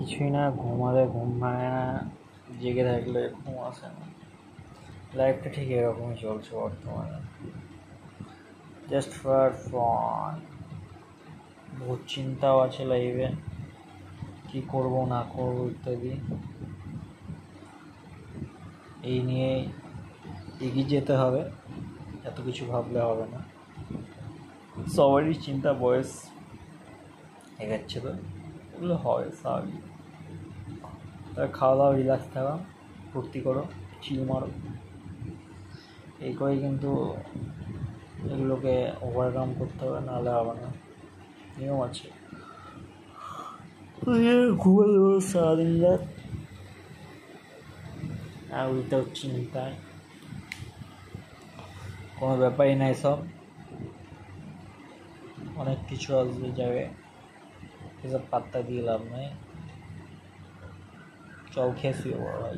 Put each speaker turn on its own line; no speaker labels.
কিছুই না, ঘুমালে ঘুম ভাঙে না, জেগে থাকলে ঘুম আসে না। লাইফটা ঠিক এরকমই চলছে বর্তমানে, জাস্ট ফর ফান। বহুত চিন্তাও আছে লাইফে, কী করবো না করবো ইত্যাদি। এই নিয়ে এগিয়ে যেতে হবে, এত কিছু ভাবলে হবে না। সবারই চিন্তা, বয়স এগাচ্ছে তো এগুলো হয় স্বাভাবিক। তার খাওয়া দাওয়া, রিল্যাক্স থাকা, ফুর্তি করো, চিল মারো, এই করেই কিন্তু এগুলোকে ওভারকাম করতে হবে, নাহলে হবে না। নিয়ম আছে, ঘুরে দেবো সারাদিন রাত আর উইথাউট চিন্তায়, কোনো ব্যাপারই নাই। সব অনেক কিছু আসবে যাবে, এসব পাত্তা দিয়ে লাভ নাই। চল খেয়ে শুয়ে বড় ভাই।